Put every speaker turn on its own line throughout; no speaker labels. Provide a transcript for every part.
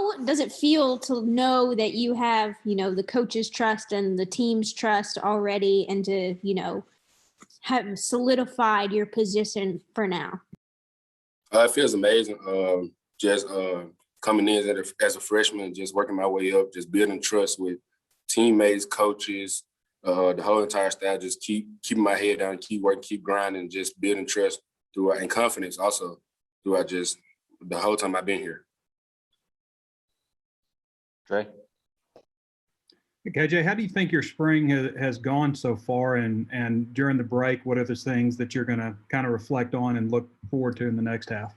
how does it feel to know that you have, the coach's trust and the team's trust already, and to, have solidified your position for now?
It feels amazing. Just coming in as a freshman, just working my way up, just building trust with teammates, coaches, the whole entire staff. Just keeping my head down, keep working, keep grinding, just building trust throughout, and confidence also throughout just the whole time I've been here.
Trey?
KJ, how do you think your spring has gone so far? And during the break, what are the things that you're going to kind of reflect on and look forward to in the next half?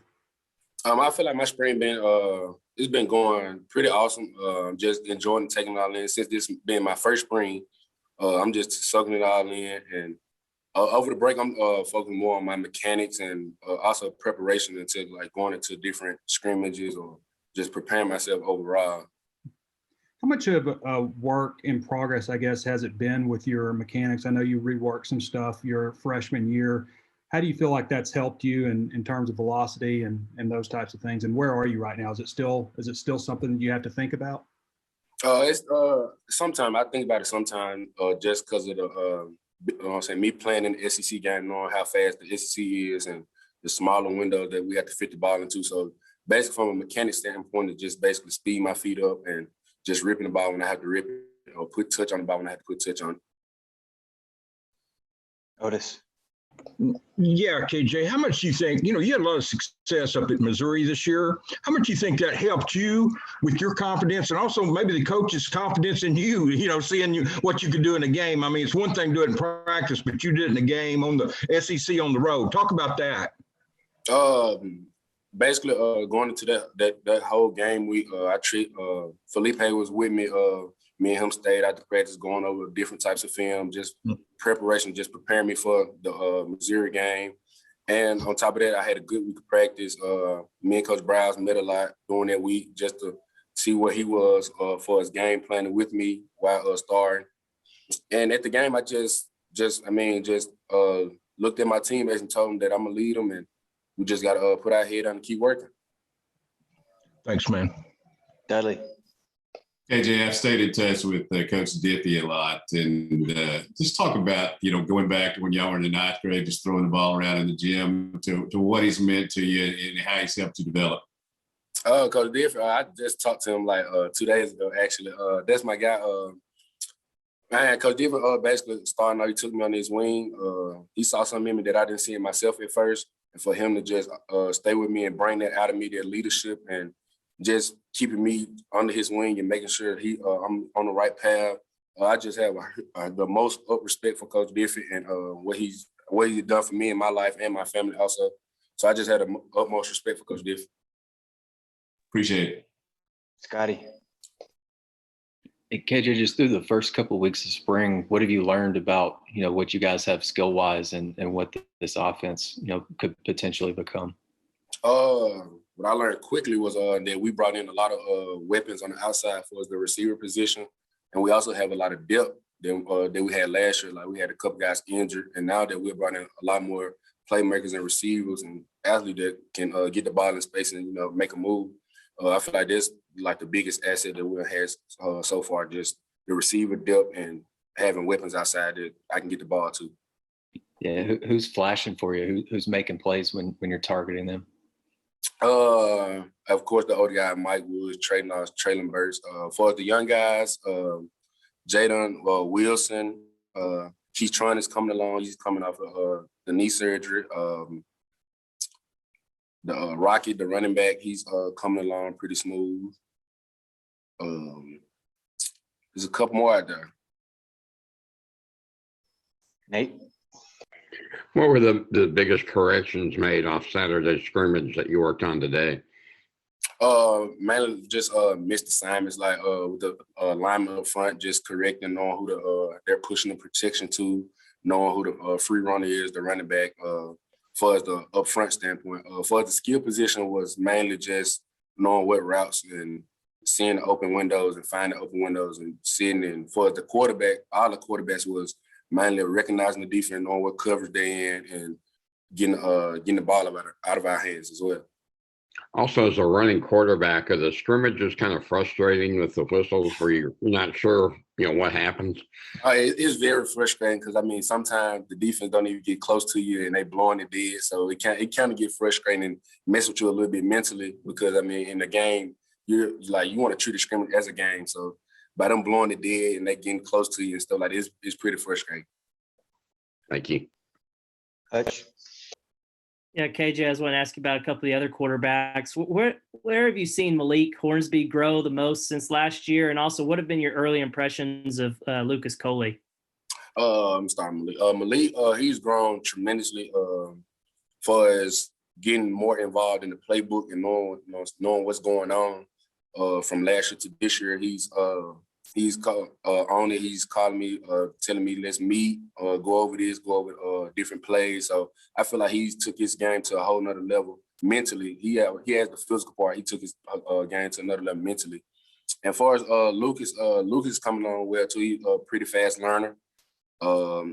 I feel like my spring it's been going pretty awesome. Just enjoying taking it all in. Since this being my first spring, I'm just soaking it all in. And over the break, I'm focusing more on my mechanics and also preparation into like going into different scrimmages or just preparing myself overall.
How much of a work in progress, I guess, has it been with your mechanics? I know you reworked some stuff your freshman year. How do you feel like that's helped you in terms of velocity and those types of things? And where are you right now? Is it still something that you have to think about?
It's sometimes I think about it sometimes just because of me playing in the SEC game, knowing how fast the SEC is and the smaller window that we have to fit the ball into. So basically from a mechanic standpoint, it just basically speed my feet up and just ripping the ball when I have to rip it, or put touch on the ball when I have to put touch on it.
Otis.
Yeah, KJ, how much do you think, you had a lot of success up at Missouri this year. How much do you think that helped you with your confidence and also maybe the coach's confidence in you, seeing what you could do in a game? I mean, it's one thing to do it in practice, but you did it in a game on the SEC on the road. Talk about that.
Basically, going into that whole game week, Felipe was with me. Me and him stayed out the practice, going over different types of film, just preparation, just preparing me for the Missouri game. And on top of that, I had a good week of practice. Me and Coach Browse met a lot during that week just to see where he was for his game planning with me while starting. And at the game, I just looked at my teammates and told them that I'm gonna lead them, and we just got to put our head on and keep working.
Thanks, man.
Dudley.
KJ, I've stayed in touch with Coach Diffie a lot, and just talk about, going back to when y'all were in the ninth grade, just throwing the ball around in the gym to what he's meant to you and how he's helped you develop.
Coach Diffie, I just talked to him like 2 days ago, actually. That's my guy. Man, Coach Diffie basically starting out, he took me on his wing. He saw something in me that I didn't see in myself at first. And for him to just stay with me and bring that out of me, that leadership, and just keeping me under his wing and making sure I'm on the right path. I just have the most respect for Coach Diffie and what he's done for me in my life and my family also. So I just had the utmost respect for Coach Diffie.
Appreciate it.
Scotty.
Hey, KJ, just through the first couple of weeks of spring, what have you learned about, what you guys have skill-wise and what this offense, could potentially become?
What I learned quickly was that we brought in a lot of weapons on the outside for the receiver position, and we also have a lot of depth than we had last year. Like we had a couple guys injured, and now that we're brought in a lot more playmakers and receivers and athletes that can get the ball in space and make a move. I feel like this like the biggest asset that we've had so far, just the receiver depth and having weapons outside that I can get the ball to.
Yeah, who's flashing for you? Who's making plays when you're targeting them?
Of course, the older guy, Mike Woods, Traylon Burks. For the young guys, Jaden Wilson, Keith Tron is coming along. He's coming off of the knee surgery. The Rocky, the running back, he's coming along pretty smooth. There's a couple more out there.
Nate?
What were the biggest corrections made off Saturday scrimmage that you worked on today?
Mainly just missed assignments, like with the lineman up front, just correcting, knowing who they're pushing the protection to, knowing who the free runner is, the running back. For the up front standpoint, for the skill position was mainly just knowing what routes and seeing the open windows and finding the open windows and sitting in. For the quarterback, all the quarterbacks was mainly recognizing the defense, knowing what coverage they're in, and getting the ball out of our hands as well.
Also, as a running quarterback, are the scrimmages kind of frustrating with the whistles where you're not sure, what happens?
It's very frustrating because I mean sometimes the defense don't even get close to you and they blowing it dead, so it kind of get frustrating and mess with you a little bit mentally because I mean in the game you're like you want to treat the scrimmage as a game, so by them blowing it dead and they getting close to you and stuff like this, it's pretty frustrating.
Thank you.
Hutch?
Yeah, KJ, I was want to ask you about a couple of the other quarterbacks. Where have you seen Malik Hornsby grow the most since last year? And also, what have been your early impressions of Lucas Coley?
I'm starting Malik. He's grown tremendously far as getting more involved in the playbook and knowing what's going on. From last year to this year, he's on it. He's calling me, telling me let's meet, go over different plays. So I feel like he's took his game to a whole nother level mentally. He has the physical part. He took his game to another level mentally. And as far as Lucas is coming along well too. He's a pretty fast learner.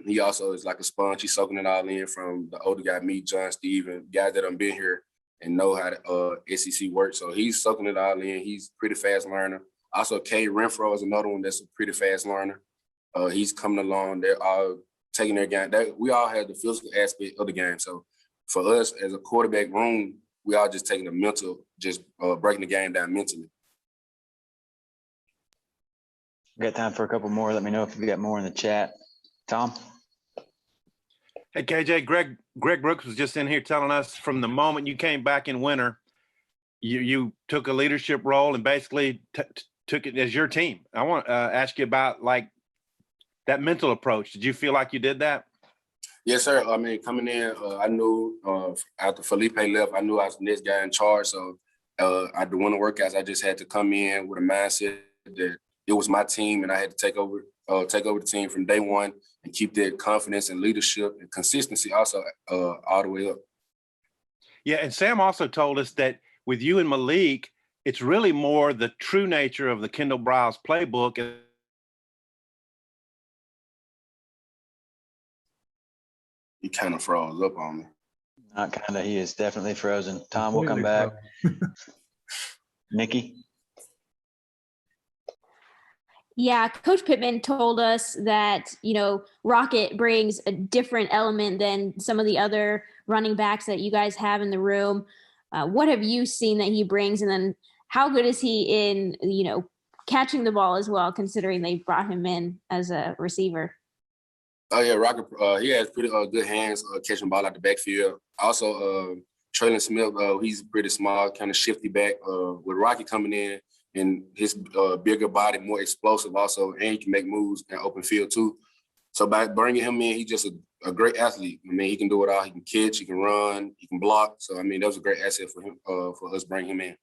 He also is like a sponge. He's soaking it all in from the older guy, me, John, Steve, and guys that have been here and know how the SEC works. So he's soaking it all in. He's a pretty fast learner. Also, Kay Renfro is another one that's a pretty fast learner. He's coming along. They're all taking their game. We all have the physical aspect of the game. So for us as a quarterback room, we all just taking the mental, just breaking the game down mentally.
We got time for a couple more. Let me know if we got more in the chat. Tom?
Hey, KJ, Greg Brooks was just in here telling us from the moment you came back in winter, you took a leadership role and basically took it as your team. I want to ask you about like that mental approach. Did you feel like you did that?
Yes, sir. I mean, coming in, I knew after Felipe left, I knew I was the next guy in charge. So at the winter workouts, I just had to come in with a mindset that it was my team and I had to take over the team from day one and keep that confidence and leadership and consistency also all the way up.
Yeah, and Sam also told us that with you and Malik, it's really more the true nature of the Kendall Briles playbook.
He kind of froze up on me.
Not kind of. He is definitely frozen. Tom, we'll come back. Nikki?
Yeah, Coach Pittman told us that, Rocket brings a different element than some of the other running backs that you guys have in the room. What have you seen that he brings? And then how good is he in, catching the ball as well, considering they brought him in as a receiver?
Oh, yeah, Rocket, he has pretty good hands catching the ball out the backfield. Also, Traylon Smith, he's pretty small, kind of shifty back. With Rocket coming in, and his bigger body, more explosive also, and he can make moves in open field too. So by bringing him in, he's just a great athlete. I mean, he can do it all. He can catch, he can run, he can block. So, I mean, that was a great asset for him, for us bringing him in.